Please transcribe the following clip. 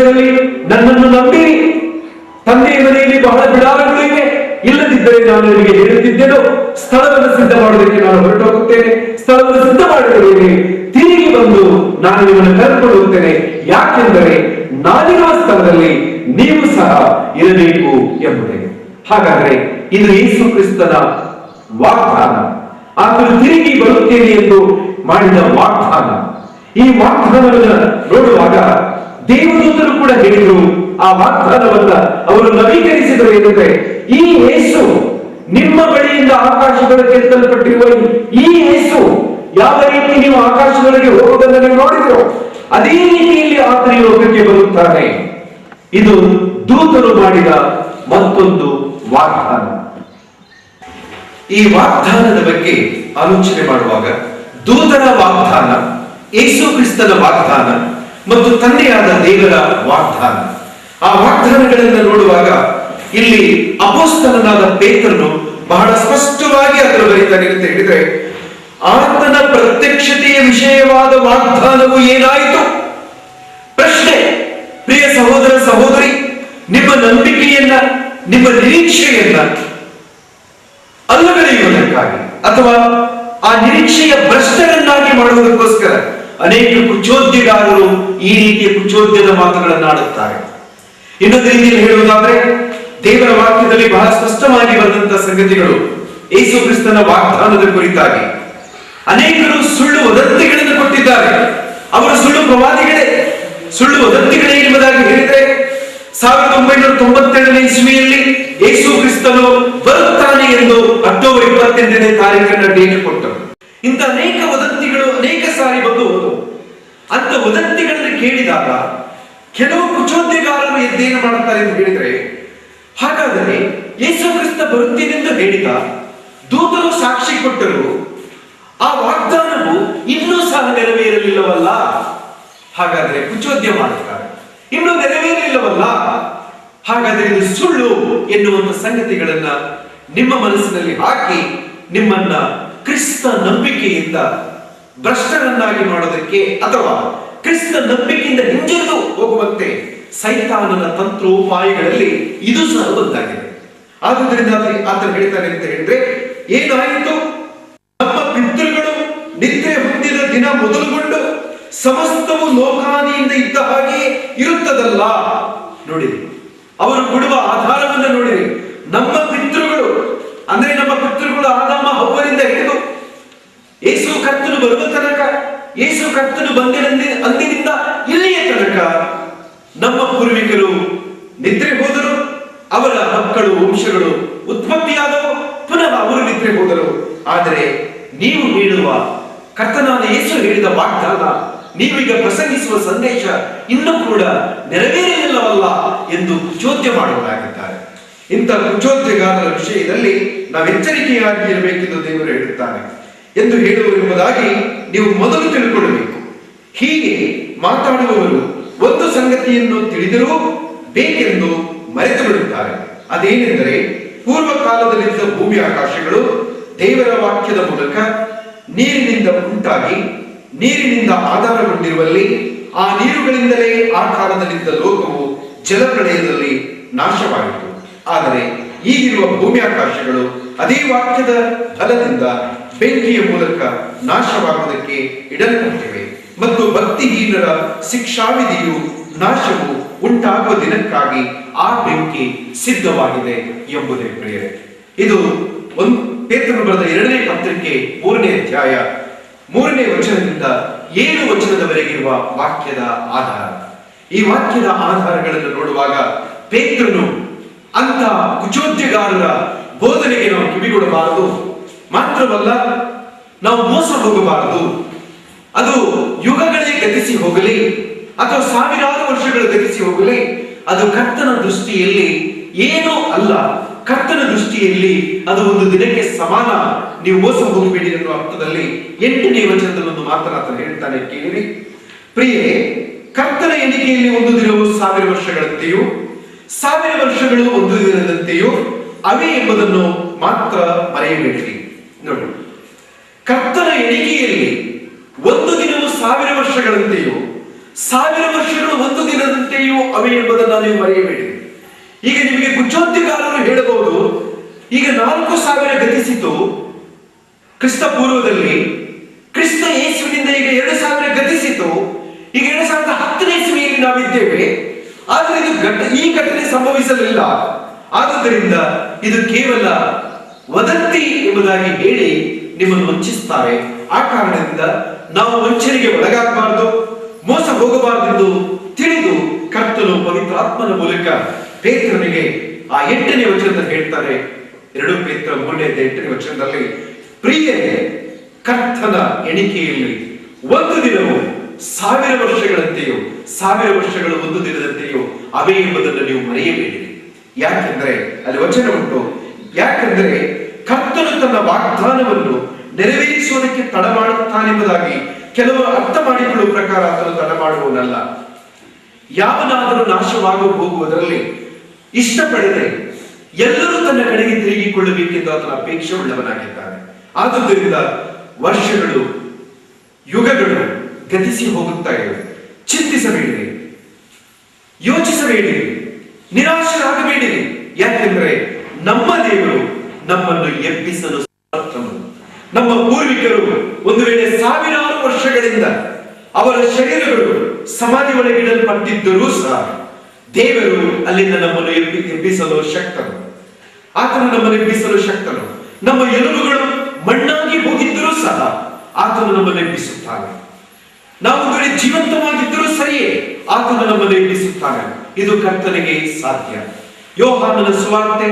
ಸಮಯದಲ್ಲಿ ನನ್ನನ್ನು ನಂಬಿರಿ. ತಂದೆಯ ಮನೆಯಲ್ಲಿ ಬಹಳ ಬಿಡಾರಗಳು ಇವೆ, ಇಲ್ಲದಿದ್ದರೆ ನಾನು ನಿಮಗೆ ಹೇಳುತ್ತಿದ್ದೇನೋ, ಸ್ಥಳವನ್ನು ಸಿದ್ಧ ಮಾಡುವುದಕ್ಕೆ ನಾನು ಹೊರಟೋಗುತ್ತೇನೆ, ಸ್ಥಳವನ್ನು ಸಿದ್ಧ ಮಾಡಿರುತ್ತೇನೆ, ತಿರುಗಿ ಬಂದು ನಾನು ನಿಮ್ಮನ್ನು ಕರ್ಕೊಂಡು ಹೋಗ್ತೇನೆ. ಯಾಕೆಂದರೆ ನಾನಿರುವ ಸ್ಥಳದಲ್ಲಿ ನೀವು ಸಹ ಇರಬೇಕು ಎಂಬುದೇ. ಹಾಗಾದ್ರೆ ಇದು ಯೇಸು ಕ್ರಿಸ್ತನ ವಾಗ್ದಾನ. ಆತನು ತಿರುಗಿ ಬರುತ್ತೇನೆ ಎಂದು ಮಾಡಿದ ವಾಗ್ದಾನ. ಈ ವಾಗ್ದಾನವನ್ನು ನೋಡುವಾಗ ದೇವದೂತರು ಕೂಡ ಹೇಳಿದರು, ಆ ವಾಗ್ದಾನವನ್ನ ಅವರು ನವೀಕರಿಸಿದರು. ಏನಂದ್ರೆ, ಈ ಯೇಸು ನಿಮ್ಮ ಬಳಿಯಿಂದ ಆಕಾಶದೊಳಗೆ ಎತ್ತಲ್ಪಟ್ಟಿರುವ ಈ ಯೇಸು ಯಾವ ರೀತಿ ನೀವು ಆಕಾಶದೊಳಗೆ ಹೋಗುವುದನ್ನು ನೀವು ನೋಡಿದ್ರು, ಅದೇ ರೀತಿಯಲ್ಲಿ ಆತನ ಈ ಲೋಕಕ್ಕೆ ಬರುತ್ತಾನೆ. ಇದು ದೂತರು ಮಾಡಿದ ಮತ್ತೊಂದು ವಾಗ್ದಾನ. ಈ ವಾಗ್ದಾನದ ಬಗ್ಗೆ ಆಲೋಚನೆ ಮಾಡುವಾಗ ದೂತರ ವಾಗ್ದಾನ, ಯೇಸು ಕ್ರಿಸ್ತನ ವಾಗ್ದಾನ ಮತ್ತು ತಂದೆಯಾದ ದೇವರ ವಾಗ್ದಾನ, ಆ ವಾಗ್ದಾನಗಳನ್ನು ನೋಡುವಾಗ ಇಲ್ಲಿ ಅಪೊಸ್ತಲನಾದ ಪೇತ್ರನು ಬಹಳ ಸ್ಪಷ್ಟವಾಗಿ ಅದನ್ನು ಬರೀತಾನೆ ಅಂತ ಹೇಳಿದ್ರೆ, ಆತನ ಪ್ರತ್ಯಕ್ಷತೆಯ ವಿಷಯವಾದ ವಾಗ್ದಾನವು ಏನಾಯಿತು? ಪ್ರಶ್ನೆ, ಪ್ರಿಯ ಸಹೋದರ ಸಹೋದರಿ, ನಿಮ್ಮ ನಂಬಿಕೆಯನ್ನ, ನಿಮ್ಮ ನಿರೀಕ್ಷೆಯನ್ನ ಅಲ್ಲಗಳೆಯುವುದಕ್ಕಾಗಿ ಅಥವಾ ಆ ನಿರೀಕ್ಷೆಯ ಭ್ರಷ್ಟರನ್ನಾಗಿ ಮಾಡುವುದಕ್ಕೋಸ್ಕರ ಅನೇಕ ಕುಚೋದ್ಯಗಾರರು ಈ ರೀತಿಯ ಕುಚೋದ್ಯದ ಮಾತುಗಳನ್ನು ಆಡುತ್ತಾರೆ. ಇನ್ನೊಂದು ರೀತಿಯಲ್ಲಿ ಹೇಳುವುದಾದ್ರೆ, ದೇವರ ವಾಕ್ಯದಲ್ಲಿ ಬಹಳ ಸ್ಪಷ್ಟವಾಗಿ ಬಂದಂತಹ ಸಂಗತಿಗಳು ಯೇಸು ಕ್ರಿಸ್ತನ ವಾಗ್ದಾನದ ಕುರಿತಾಗಿ ಅನೇಕರು ಸುಳ್ಳು ವದಂತಿಗಳನ್ನು ಕೊಟ್ಟಿದ್ದಾರೆ. ಅವರು ಸುಳ್ಳು ಪ್ರವಾದಿಗಳೇ, ಸುಳ್ಳು ವದಂತಿಗಳೇ ಎಂಬುದಾಗಿ ಹೇಳಿದರೆ 1997ನೇ ಇಸ್ವಿಯಲ್ಲಿ ಯೇಸು ಕ್ರಿಸ್ತನು ಬರುತ್ತಾನೆ ಎಂದು ಅಕ್ಟೋಬರ್ 28ನೇ ತಾರೀಖನ್ನು ಡೇಟ್ ಕೊಟ್ಟರು. ಇಂಥ ಅನೇಕ ವದಂತಿಗಳು ಅನೇಕ ಸಾರಿ ಬಂದು ಹೋದವು. ಅಂತ ವದಂತಿಗಳನ್ನು ಕೇಳಿದಾಗ ಕೆಲವು ಕುಚೋದ್ಯಗಾರರು ಎದ್ದೇನು ಮಾಡುತ್ತಾರೆ ಎಂದು ಹೇಳಿದರೆ, ಹಾಗಾದರೆ ಯೇಸು ಕ್ರಿಸ್ತ ಬರುತ್ತೇನೆಂದು ಹೇಳಿದ ದೂತರು ಸಾಕ್ಷಿ ಕೊಟ್ಟರು, ಆ ವಾಗ್ದಾನವು ಇನ್ನೂ ಸಹ ನೆರವೇರಲಿಲ್ಲವಲ್ಲ. ಹಾಗಾದರೆ ಕುಚೋದ್ಯ ಮಾಡುತ್ತಾರೆ, ಇನ್ನೂ ನೆರವೇರಲಿಲ್ಲವಲ್ಲ, ಹಾಗಾದರೆ ಇದು ಸುಳ್ಳು ಎನ್ನುವಂತ ಸಂಗತಿಗಳನ್ನ ನಿಮ್ಮ ಮನಸ್ಸಿನಲ್ಲಿ ಹಾಕಿ ನಿಮ್ಮನ್ನ ಕ್ರಿಸ್ತ ನಂಬಿಕೆಯಿಂದ ಭ್ರಷ್ಟರನ್ನಾಗಿ ಮಾಡೋದಕ್ಕೆ ಅಥವಾ ಕ್ರಿಸ್ತ ನಂಬಿಕೆಯಿಂದ ಹಿಂಜರಿದು ಹೋಗುವಂತೆ ಸೈತಾನನ ತಂತ್ರೋಪಾಯಗಳಲ್ಲಿ ಇದು ಸಹ ಒಂದಾಗಿದೆ. ಆದುದರಿಂದ ಆತನು ಹೇಳ್ತಾನೆ ಅಂತ ಹೇಳಿದ್ರೆ, ಏನಾಯಿತು? ನಮ್ಮ ಪಿತೃಗಳು ನಿದ್ರೆ ಹೊಂದಿದ ದಿನ ಮೊದಲುಗೊಂಡು ಸಮಸ್ತವು ಲೋಕಾದಿಯಿಂದ ಇದ್ದ ಹಾಗೆ ಇರುತ್ತದಲ್ಲ. ನೋಡಿರಿ, ಅವರು ಕೊಡುವ ಆಧಾರವನ್ನು ನೋಡಿರಿ. ನಮ್ಮ ಪಿತೃಗಳು ಅಂದ್ರೆ ನಮ್ಮ ಪಿತೃಗಳು ಆದಾಮ ಹವ್ವರಿಂದ ಹಿಡಿದು ಯೇಸು ಕರ್ತನು ಬರುವ ತನಕ, ಯೇಸು ಕರ್ತನು ಅಂದಿನಿಂದ ಇಲ್ಲಿಯ ತನಕ ನಮ್ಮ ಪೂರ್ವಿಕರು ನಿದ್ರೆ ಹೋದರು, ಅವರ ಮಕ್ಕಳು ವಂಶಗಳು ಉತ್ಪತ್ತಿಯಾದವು, ಪುನಃ ಅವರು ನಿದ್ರೆ ಹೋದರು. ಆದರೆ ನೀವು ಹೇಳುವ ಕರ್ತನಾದ ಯೇಸು ಹೇಳಿದ ವಾಗ್ದಾನ, ನೀವೀಗ ಪ್ರಸಂಗಿಸುವ ಸಂದೇಶ ಇನ್ನೂ ಕೂಡ ನೆರವೇರಿಲ್ಲವಲ್ಲ ಎಂದು ಕುಚೋದ್ಯ ಮಾಡುವರಾಗಿದ್ದಾರೆ. ಇಂಥ ಕುಚೋದ್ಯಗಾರರ ವಿಷಯದಲ್ಲಿ ನಾವು ಎಚ್ಚರಿಕೆಯಾಗಿ ಇರಬೇಕೆಂದು ದೇವರು ಹೇಳುತ್ತಾನೆ ಎಂದು ಹೇಳುವುದೆಂಬುದಾಗಿ ನೀವು ಮೊದಲು ತಿಳ್ಕೊಳ್ಳಬೇಕು. ಹೀಗೆ ಮಾತಾಡುವವರು ಒಂದು ಸಂಗತಿಯನ್ನು ತಿಳಿದರೂ ಬೇಕೆಂದು ಮರೆತು ಬಿಡುತ್ತಾರೆ. ಅದೇನೆಂದರೆ, ಪೂರ್ವ ಕಾಲದಲ್ಲಿದ್ದ ಭೂಮಿ ಆಕಾಶಗಳು ದೇವರ ವಾಕ್ಯದ ಮೂಲಕ ನೀರಿನಿಂದ ಉಂಟಾಗಿ ನೀರಿನಿಂದ ಆಧಾರಗೊಂಡಿರುವಲ್ಲಿ ಆ ನೀರುಗಳಿಂದಲೇ ಆ ಕಾಲದಲ್ಲಿದ್ದ ಲೋಕವು ಜಲಪ್ರಳಯದಲ್ಲಿ ನಾಶವಾಯಿತು. ಆದರೆ ಈಗಿರುವ ಭೂಮಿ ಆಕಾಶಗಳು ಅದೇ ವಾಕ್ಯದ ಫಲದಿಂದ ಬೆಂಕಿಯ ಮೂಲಕ ನಾಶವಾಗುವುದಕ್ಕೆ ಇಡಲ್ಪಟ್ಟಿವೆ ಮತ್ತು ಭಕ್ತಿಹೀನರ ಶಿಕ್ಷಾವಿಧಿಯು ನಾಶವು ಉಂಟಾಗುವ ದಿನಕ್ಕಾಗಿ ಆ ಬೆಂಕಿ ಸಿದ್ಧವಾಗಿದೆ ಎಂಬುದೇ ಪ್ರಿಯರೇ. ಇದು ಪೇತ್ರನು ಬರೆದ 2ನೇ ಪತ್ರಿಕೆ 3ನೇ ಅಧ್ಯಾಯ 3ನೇ ವಚನದಿಂದ 7 ವಚನದವರೆಗಿರುವ ವಾಕ್ಯದ ಆಧಾರ. ಈ ವಾಕ್ಯದ ಆಧಾರಗಳನ್ನು ನೋಡುವಾಗ ಪೇತ್ರನು ಅಂತ ಕುಚೋದ್ಯಗಾರರ ಬೋಧನೆಗೆ ನಾವು ಕಿವಿಗೊಡಬಾರದು, ಮಾತ್ರವಲ್ಲ ನಾವು ಮೋಸ ಹೋಗಬಾರದು. ಅದು ಯುಗಗಳೇ ಗತಿಸಿ ಹೋಗಲಿ ಅಥವಾ ಸಾವಿರಾರು ವರ್ಷಗಳು ಗತಿಸಿ ಹೋಗಲಿ, ಅದು ಕರ್ತನ ದೃಷ್ಟಿಯಲ್ಲಿ ಏನೂ ಅಲ್ಲ. ಕರ್ತನ ದೃಷ್ಟಿಯಲ್ಲಿ ಅದು ಒಂದು ದಿನಕ್ಕೆ ಸಮಾನ. ನೀವು ಮೋಸ ಹೋಗಬೇಡಿ ಎನ್ನುವ ಅರ್ಥದಲ್ಲಿ 8ನೇ ವಚನದಲ್ಲಿ ಒಂದು ಮಾತನಾಡ್ತಾನೆ, ಹೇಳ್ತಾನೆ, ಕೇಳಿರಿ ಪ್ರಿಯರೇ, ಕರ್ತನ ಎಣಿಕೆಯಲ್ಲಿ ಒಂದು ದಿನವು 1000 ವರ್ಷಗಳಂತೆಯೂ 1000 ವರ್ಷಗಳು ಒಂದು ದಿನದಂತೆಯೂ ಅವೇ ಎಂಬುದನ್ನು ಮಾತ್ರ ಮರೆಯಬೇಡಿರಿ. ನೋಡಿ, ಕರ್ತನ ಎಣಿಕೆಯಲ್ಲಿ ಒಂದು ದಿನವು 1000 ವರ್ಷಗಳಂತೆಯೂ 1000 ವರ್ಷಗಳು ಒಂದು ದಿನದಂತೆಯೂ ಅವೆ ಎಂಬುದನ್ನು ನೀವು ಮರೆಯಬೇಡಿ. ಈಗ ನಿಮಗೆ ಕುಚೋದ್ಯಗಾರರು ಹೇಳಬಹುದು, ಈಗ 4000 ಗತಿಸಿತು ಕ್ರಿಸ್ತ ಪೂರ್ವದಲ್ಲಿ, ಕ್ರಿಸ್ತ ಯೇಸುವಿನಿಂದ ಈಗ 2000 ಗತಿಸಿತು, ಈಗ 2010ನೇ ಇಸವಿಯಲ್ಲಿ ನಾವಿದ್ದೇವೆ. ಆದರೆ ಈ ಘಟನೆ ಸಂಭವಿಸಲಿಲ್ಲ. ಆದುದರಿಂದ ಇದು ಕೇವಲ ವದಂತಿ ಎಂಬುದಾಗಿ ಹೇಳಿ ನಿಮ್ಮನ್ನು ವಂಚಿಸುತ್ತಾರೆ. ಆ ಕಾರಣದಿಂದ ನಾವು ವಂಚನೆಗೆ ಒಳಗಾಗಬಾರದು, ಮೋಸ ಹೋಗಬಾರದೆಂದು ತಿಳಿದು ಕರ್ತನು ಪವಿತ್ರಾತ್ಮನ ಮೂಲಕ ಪೇತ್ರನಿಗೆ ಆ 8ನೇ ವಚನದಲ್ಲಿ ಹೇಳ್ತಾರೆ. 2 ಪೇತ್ರ 3:8 ವಚನದಲ್ಲಿ, ಪ್ರಿಯರೇ, ಕರ್ತನ ಎಣಿಕೆಯಲ್ಲಿ ಒಂದು ದಿನವು 1000 ವರ್ಷಗಳಂತೆಯೋ 1000 ವರ್ಷಗಳು ಒಂದು ದಿನದಂತೆಯೋ ಅವೇ ಎಂಬುದನ್ನು ನೀವು ಮರೆಯಬೇಡಿರಿ. ಯಾಕೆಂದ್ರೆ ಅಲ್ಲಿ ವಚನ ಉಂಟು, ಯಾಕೆಂದ್ರೆ ಕರ್ತನು ತನ್ನ ವಾಗ್ದಾನವನ್ನು ನೆರವೇರಿಸುವುದಕ್ಕೆ ತಡ ಮಾಡುತ್ತಾನೆಂಬುದಾಗಿ ಕೆಲವರು ಅರ್ಥ ಮಾಡಿಕೊಳ್ಳುವ ಪ್ರಕಾರ ಆತನು ತಡ ಮಾಡುವವನಲ್ಲ. ಯಾವನಾದರೂ ನಾಶವಾಗಿ ಹೋಗುವುದರಲ್ಲಿ ಇಷ್ಟಪಡದೆ ಎಲ್ಲರೂ ತನ್ನ ಕಡೆಗೆ ತಿರುಗಿಕೊಳ್ಳಬೇಕೆಂದು ಆತನ ಅಪೇಕ್ಷೆ ಉಳ್ಳವನಾಗಿದ್ದಾನೆ. ಆದುದರಿಂದ ವರ್ಷಗಳು, ಯುಗಗಳು ಗತಿಸಿ ಹೋಗುತ್ತಾ ಇವೆ. ಚಿಂತಿಸಬೇಡಿರಿ, ಯೋಚಿಸಬೇಡಿರಿ, ನಿರಾಶರಾಗಬೇಡಿರಿ. ಯಾಕೆಂದ್ರೆ ನಮ್ಮ ದೇವರು ನಮ್ಮನ್ನು ಎಬ್ಬಿಸಲು ಸಮರ್ಥನು. ನಮ್ಮ ಪೂರ್ವಿಕರು ಒಂದು ವೇಳೆ 1000 ವರ್ಷಗಳಿಂದ ಅವರ ಶರೀರಗಳು ಸಮಾಧಿ ಒಳಗಿಡಲ್ಪಟ್ಟಿದ್ದರೂ ಸಹ ದೇವರು ಅಲ್ಲಿಂದ ನಮ್ಮನ್ನು ಎಬ್ಬಿಸಲು ಶಕ್ತನು. ಆತನು ನಮ್ಮನ್ನು ಎಬ್ಬಿಸಲು ಶಕ್ತನು. ನಮ್ಮ ಎಲುಬುಗಳು ಮಣ್ಣಾಗಿ ಹೋಗಿದ್ದರೂ ಸಹ ಆತನು ನಮ್ಮನ್ನು ಎಬ್ಬಿಸುತ್ತಾನೆ. ನಾವು ಒಂದು ವೇಳೆ ಜೀವಂತವಾಗಿದ್ದರೂ ಸರಿಯೇ ಆತನು ನಮ್ಮನ್ನು ಎಬ್ಬಿಸುತ್ತಾನೆ. ಇದು ಕರ್ತನಿಗೆ ಸಾಧ್ಯ. ಯೋಹಾನನ ಸುವಾರ್ತೆ